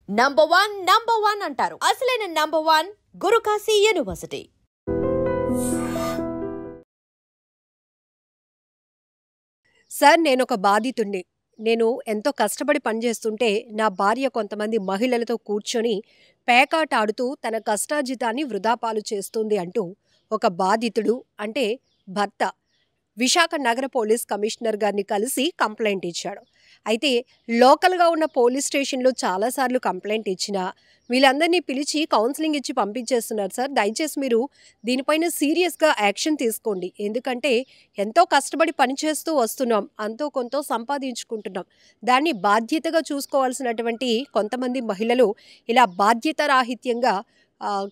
Number one అంటారు. అసలైన number one Guru Kashi university. Sir, నేనొక బాధితుడిని. నేను ఎంతో కష్టపడి పనిచేస్తుంటే నా భార్య కొంతమంది మహిళలతో కూర్చొని పేకాట ఆడుతూ తన కష్టార్జితాన్ని వృధా పాలు చేస్తుంది అంటూ ఒక బాధితుడు అంటే భర్త విశాఖ నగర పోలీస్ కమిషనర్ గారిని కలిసి కంప్లైంట్ ఇచ్చాడు. అయితే లోకల్‌గా ఉన్న పోలీస్ స్టేషన్‌లో చాలా సార్లు కంప్లైంట్ ఇచ్చినా వీళ్ళందరినీ పిలిచి కౌన్సెలింగ్ ఇచ్చి పంపించేస్తున్నారు సార్. దయచేసి మీరు దీనిపైన సీరియస్‌గా యాక్షన్ తీసుకోండి. ఎందుకంటే ఎంతో కష్టపడి పనిచేస్తూ వస్తున్నాం. అంతో కొంతో సంపాదించుకుంటున్నాం. దాన్ని బాధ్యతగా చూసుకోవాల్సినటువంటి కొంతమంది మహిళలు ఇలా బాధ్యతారాహిత్యంగా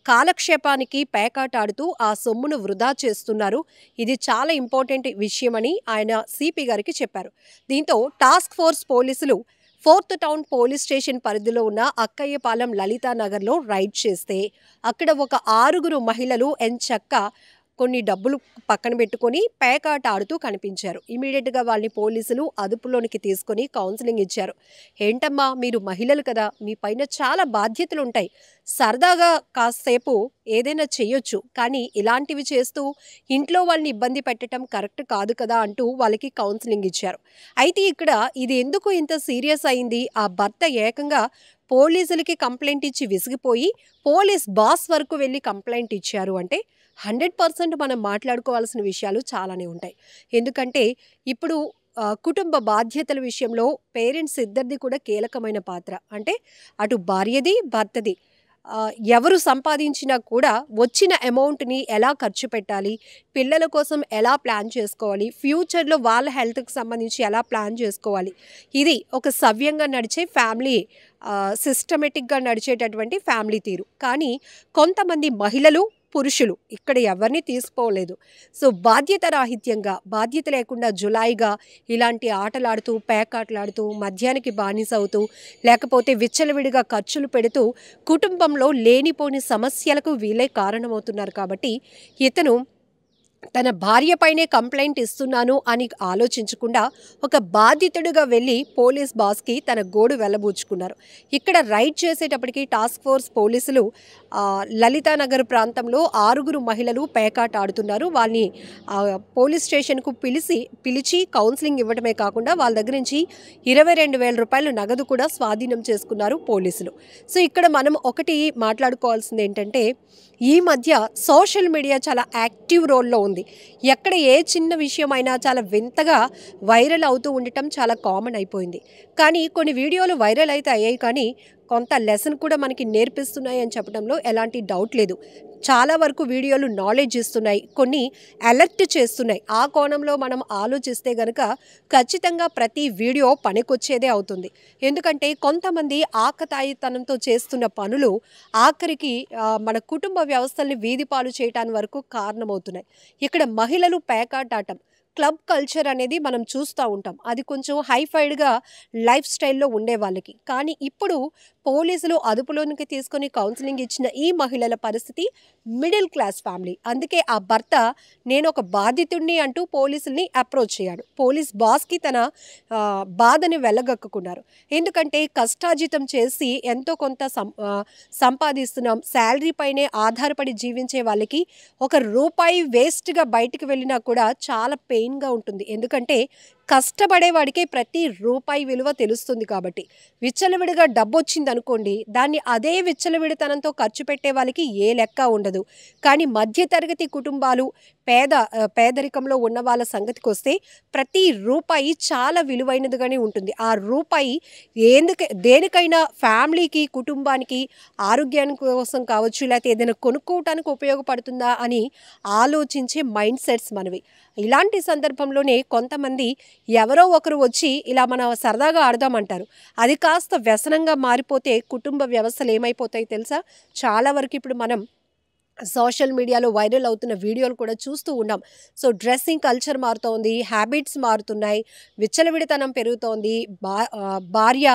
కాలక్షేపానికి పేకాట ఆడుతూ ఆ సొమ్మును వృధా చేస్తున్నారు. ఇది చాలా ఇంపార్టెంట్ విషయమని ఆయన సిపి గారికి చెప్పారు. దీంతో టాస్క్ ఫోర్స్ పోలీసులు 4th టౌన్ పోలీస్ స్టేషన్ పరిధిలో ఉన్న అక్కయ్యపాలెం లలితానగర్‌లో రైడ్ చేస్తే అక్కడ ఒక 6 మహిళలు ఎంచక్కా కొన్ని డబ్బులు పక్కన పెట్టుకొని పేకాట ఆడుతూ కనిపించారు. ఇమ్మీడియేట్‌గా వాళ్ళని పోలీసులు అదుపులోనికి తీసుకొని కౌన్సెలింగ్ ఇచ్చారు. ఏంటమ్మా, మీరు మహిళలు కదా, మీ పైన చాలా బాధ్యతలుంటాయి. సరదాగా కాసేపు ఏదైనా చెయ్యొచ్చు. కానీ ఇలాంటివి చేస్తూ ఇంట్లో వాళ్ళని ఇబ్బంది పెట్టడం కరెక్ట్ కాదు కదా అంటూ వాళ్ళకి కౌన్సెలింగ్ ఇచ్చారు. అయితే ఇక్కడ ఇది ఎందుకు ఇంత సీరియస్ అయింది? ఆ భర్త ఏకంగా పోలీసులకి కంప్లెయింట్ ఇచ్చి విసిగిపోయి పోలీస్ బాస్ వరకు వెళ్ళి కంప్లెయింట్ ఇచ్చారు అంటే 100% మనం మాట్లాడుకోవాల్సిన విషయాలు చాలానే ఉంటాయి. ఎందుకంటే ఇప్పుడు కుటుంబ బాధ్యతల విషయంలో పేరెంట్స్ ఇద్దరిది కూడా కీలకమైన పాత్ర. అంటే అటు భార్యది, భర్తది. ఎవరు సంపాదించినా కూడా వచ్చిన అమౌంట్‌ని ఎలా ఖర్చు పెట్టాలి, పిల్లల కోసం ఎలా ప్లాన్ చేసుకోవాలి, ఫ్యూచర్‌లో వాళ్ళ హెల్త్‌కి సంబంధించి ఎలా ప్లాన్ చేసుకోవాలి. ఇది ఒక సవ్యంగా నడిచే ఫ్యామిలీ సిస్టమేటిక్‌గా నడిచేటటువంటి ఫ్యామిలీ తీరు. కానీ కొంతమంది మహిళలు, పురుషులు ఇక్కడ ఎవరిని తీసుకోలేదు. సో బాధ్యతారాహిత్యంగా, బాధ్యత లేకుండా జులాయిగా ఇలాంటి ఆటలాడుతూ, పేకాటలాడుతూ, మద్యానికి బానిసవుతూ, లేకపోతే విచ్చలవిడిగా ఖర్చులు పెడుతూ కుటుంబంలో లేనిపోని సమస్యలకు వీళ్ళే కారణమవుతున్నారు. కాబట్టి ఇతను తన భార్యపైనే కంప్లెయింట్ ఇస్తున్నాను అని ఆలోచించకుండా ఒక బాధితుడిగా వెళ్ళి పోలీస్ బాస్‌కి తన గోడు వెళ్లబుచ్చుకున్నారు. ఇక్కడ రైడ్ చేసేటప్పటికి టాస్క్ ఫోర్స్ పోలీసులు లలితానగర్ ప్రాంతంలో 6 మహిళలు పేకాట ఆడుతున్నారు. వాళ్ళని పోలీస్ స్టేషన్‌కు పిలిచి కౌన్సెలింగ్ ఇవ్వడమే కాకుండా వాళ్ళ దగ్గర నుంచి 22,000 రూపాయలు నగదు కూడా స్వాధీనం చేసుకున్నారు పోలీసులు. సో ఇక్కడ మనం ఒకటి మాట్లాడుకోవాల్సింది ఏంటంటే ఈ మధ్య సోషల్ మీడియా చాలా యాక్టివ్ రోల్‌లో ఉంది. ఎక్కడ ఏ చిన్న విషయమైనా చాలా వింతగా వైరల్ అవుతూ ఉండటం చాలా కామన్ అయిపోయింది. కానీ కొన్ని వీడియోలు వైరల్ అయితే అయ్యాయి, కానీ కొంత లెసన్ కూడా మనకి నేర్పిస్తున్నాయి అని చెప్పడంలో ఎలాంటి డౌట్ లేదు. చాలా వరకు వీడియోలు నాలెడ్జ్ ఇస్తున్నాయి, కొన్ని అలర్ట్ చేస్తున్నాయి. ఆ కోణంలో మనం ఆలోచిస్తే గనక ఖచ్చితంగా ప్రతి వీడియో పనికొచ్చేదే అవుతుంది. ఎందుకంటే కొంతమంది ఆకతాయితనంతో చేస్తున్న పనులు ఆఖరికి మన కుటుంబ వ్యవస్థల్ని వీధి పాలు చేయటానికి వరకు కారణమవుతున్నాయి. ఇక్కడ మహిళలు పేకాటాటం, క్లబ్ కల్చర్ అనేది మనం చూస్తూ ఉంటాం. అది కొంచెం హైఫైడ్‌గా లైఫ్ స్టైల్‌లో ఉండే వాళ్ళకి. కానీ ఇప్పుడు పోలీసులు అదుపులోనికి తీసుకొని కౌన్సెలింగ్ ఇచ్చిన ఈ మహిళల పరిస్థితి మిడిల్ క్లాస్ ఫ్యామిలీ. అందుకే ఆ భర్త నేను ఒక బాధితుడిని అంటూ పోలీసుల్ని అప్రోచ్ అయ్యాడు. పోలీస్ బాస్‌కి తన బాధని వెళ్ళగక్కుకున్నారు. ఎందుకంటే కష్టార్జితం చేసి ఎంతో కొంత సంపాదిస్తున్నాం. శాలరీ పైనే ఆధారపడి జీవించే వాళ్ళకి ఒక రూపాయి వేస్ట్‌గా బయటికి వెళ్ళినా కూడా చాలా పెయిన్‌గా ఉంటుంది. ఎందుకంటే కష్టపడేవాడికే ప్రతి రూపాయి విలువ తెలుస్తుంది కాబట్టి. విచ్చలవిడిగా డబ్బొచ్చిందనుకోండి, దాన్ని అదే విచ్చలవిడితనంతో ఖర్చు పెట్టే వాళ్ళకి ఏ లెక్క ఉండదు. కానీ మధ్యతరగతి కుటుంబాలు, పేదరికంలో ఉన్న వాళ్ళ సంగతికొస్తే ప్రతి రూపాయి చాలా విలువైనదిగానే ఉంటుంది. ఆ రూపాయి దేనికైనా ఫ్యామిలీకి, కుటుంబానికి, ఆరోగ్యాని కోసం కావచ్చు, లేకపోతే ఏదైనా కొనుక్కోవటానికి ఉపయోగపడుతుందా అని ఆలోచించే మైండ్ సెట్స్ మనవి. ఇలాంటి సందర్భంలోనే కొంతమంది ఎవరో ఒకరు వచ్చి ఇలా మనం సరదాగా ఆడదామంటారు. అది కాస్త వ్యసనంగా మారిపోతే కుటుంబ వ్యవస్థలు ఏమైపోతాయి తెలుసా? చాలా వరకు ఇప్పుడు మనం సోషల్ మీడియాలో వైరల్ అవుతున్న వీడియోలు కూడా చూస్తూ ఉన్నాం. సో డ్రెస్సింగ్ కల్చర్ మారుతోంది, హ్యాబిట్స్ మారుతున్నాయి, విచ్చలవిడితనం పెరుగుతోంది. భార్య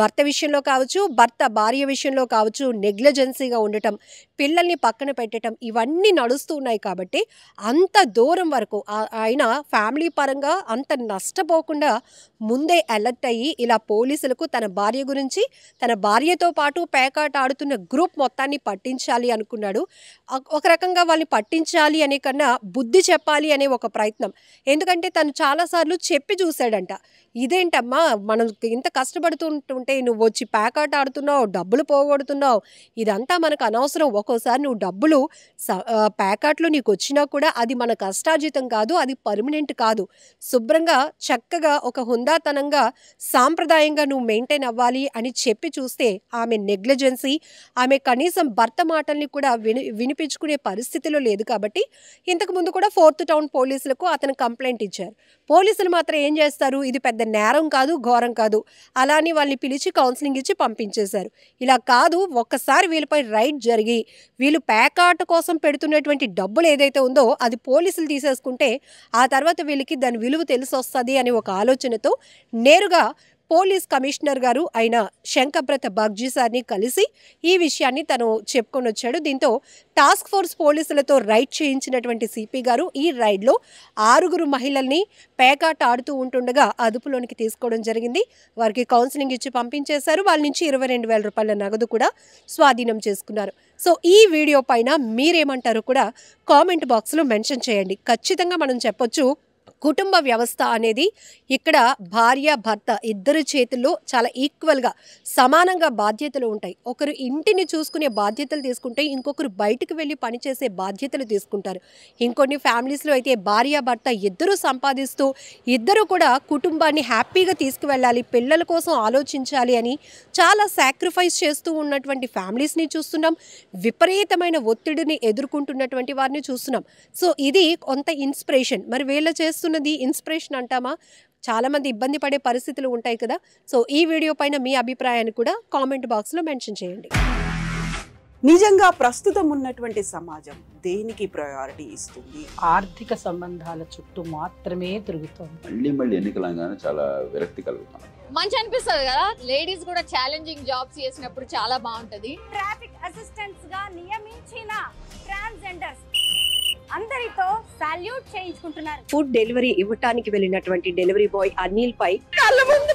భర్త విషయంలో కావచ్చు, భర్త భార్య విషయంలో కావచ్చు నెగ్లిజెన్సీగా ఉండటం, పిల్లల్ని పక్కన పెట్టడం, ఇవన్నీ నడుస్తూ ఉన్నాయి. కాబట్టి అంత దూరం వరకు ఆయన ఫ్యామిలీ పరంగా అంత నష్టపోకుండా ముందే అలర్ట్ అయ్యి ఇలా పోలీసులకు తన భార్య గురించి, తన భార్యతో పాటు పేకాట ఆడుతున్న గ్రూప్ మొత్తాన్ని పట్టించాలి అనుకున్నాడు. ఒక రకంగా వాళ్ళని పట్టించాలి అనే కన్నా బుద్ధి చెప్పాలి అనే ఒక ప్రయత్నం. ఎందుకంటే తను చాలాసార్లు చెప్పి చూశాడంట. ఇదేంటమ్మా, మనం ఇంత కష్టపడుతుంటుంటే నువ్వు వచ్చి పేకాట ఆడుతున్నావు, డబ్బులు పోగొడుతున్నావు, ఇదంతా మనకు అనవసరం. ఒక్కోసారి నువ్వు డబ్బులు పేకాట్లు నీకు వచ్చినా కూడా అది మన కష్టార్జితం కాదు, అది పర్మనెంట్ కాదు. శుభ్రంగా చక్కగా ఒక హుందాతనంగా సాంప్రదాయంగా నువ్వు మెయింటైన్ అవ్వాలి అని చెప్పి చూస్తే ఆమె నెగ్లిజెన్సీ, ఆమె కనీసం భర్త మాటల్ని కూడా వినిపించుకునే పరిస్థితిలో లేదు. కాబట్టి ఇంతకుముందు కూడా 4th టౌన్ పోలీసులకు అతను కంప్లైంట్ ఇచ్చారు. పోలీసులు మాత్రం ఏం చేస్తారు, ఇది పెద్ద నేరం కాదు, ఘోరం కాదు, అలాని వాళ్ళని పిలిచి కౌన్సిలింగ్ ఇచ్చి పంపించేశారు. ఇలా కాదు, ఒక్కసారి వీళ్ళపై రైడ్ జరిగి వీళ్ళు పేకాట కోసం పెడుతున్నటువంటి డబ్బులు ఏదైతే ఉందో అది పోలీసులు తీసేసుకుంటే ఆ తర్వాత వీళ్ళకి దాని విలువ తెలిసొస్తుంది అనే ఒక ఆలోచనతో నేరుగా పోలీస్ కమిషనర్ గారు అయిన శంకబ్రత బాగ్జీ సార్ని కలిసి ఈ విషయాన్ని తను చెప్పుకొని వచ్చాడు. దీంతో టాస్క్ ఫోర్స్ పోలీసులతో రైడ్ చేయించినటువంటి సిపి గారు ఈ రైడ్లో 6 మహిళల్ని పేకాట ఆడుతూ ఉంటుండగా అదుపులోనికి తీసుకోవడం జరిగింది. వారికి కౌన్సిలింగ్ ఇచ్చి పంపించేశారు. వాళ్ళ నుంచి 22,000 రూపాయల నగదు కూడా స్వాధీనం చేసుకున్నారు. సో ఈ వీడియో పైన మీరేమంటారో కూడా కామెంట్ బాక్స్లో మెన్షన్ చేయండి. ఖచ్చితంగా మనం చెప్పొచ్చు, కుటుంబ వ్యవస్థ అనేది ఇక్కడ భార్య భర్త ఇద్దరి చేతుల్లో చాలా ఈక్వల్గా సమానంగా బాధ్యతలు ఉంటాయి. ఒకరు ఇంటిని చూసుకునే బాధ్యతలు తీసుకుంటే ఇంకొకరు బయటకు వెళ్ళి పనిచేసే బాధ్యతలు తీసుకుంటారు. ఇంకొన్ని ఫ్యామిలీస్లో అయితే భార్య భర్త ఇద్దరూ సంపాదిస్తూ ఇద్దరు కూడా కుటుంబాన్ని హ్యాపీగా తీసుకువెళ్ళాలి, పిల్లల కోసం ఆలోచించాలి అని చాలా సాక్రిఫైస్ చేస్తూ ఉన్నటువంటి ఫ్యామిలీస్ని చూస్తున్నాం. విపరీతమైన ఒత్తిడిని ఎదుర్కొంటున్నటువంటి వారిని చూస్తున్నాం. సో ఇది కొంత ఇన్స్పిరేషన్. మరి వీళ్ళ చేస్తున్నది ఇన్స్పిరేషన్ అంటామా? చాలామంది ఇబ్బంది పడే పరిస్థితులు ఉంటాయి కదా. సో ఈ వీడియో పైన మీ అభిప్రాయాన్ని కూడా కామెంట్ బాక్స్లో మెన్షన్ చేయండి. నిజంగా ప్రస్తుతం ఉన్నటువంటి సమాజం దేనికి ప్రయారిటీ ఇస్తుంది? ఆర్థిక సంబంధాల చుట్టూ మాత్రమే తిరుగుతుంది. మళ్ళీ ఎన్నికలంగానే చాలా విరక్తి కలుగుతాను. మంచి అనిపిస్తుంది కదా, లేడీస్ కూడా ఛాలెంజింగ్ జాబ్స్ చేసినప్పుడు చాలా బాగుంటది. ట్రాఫిక్ అసిస్టెంట్స్ గా నియమించిన ట్రాన్స్జెండర్స్ అందరితో సాల్యూట్ చేయించుకుంటున్నారు. ఫుడ్ డెలివరీ ఇవ్వటానికి వెళ్ళినటువంటి డెలివరీ బాయ్ అనిల్ పై కళ్ళ ముందు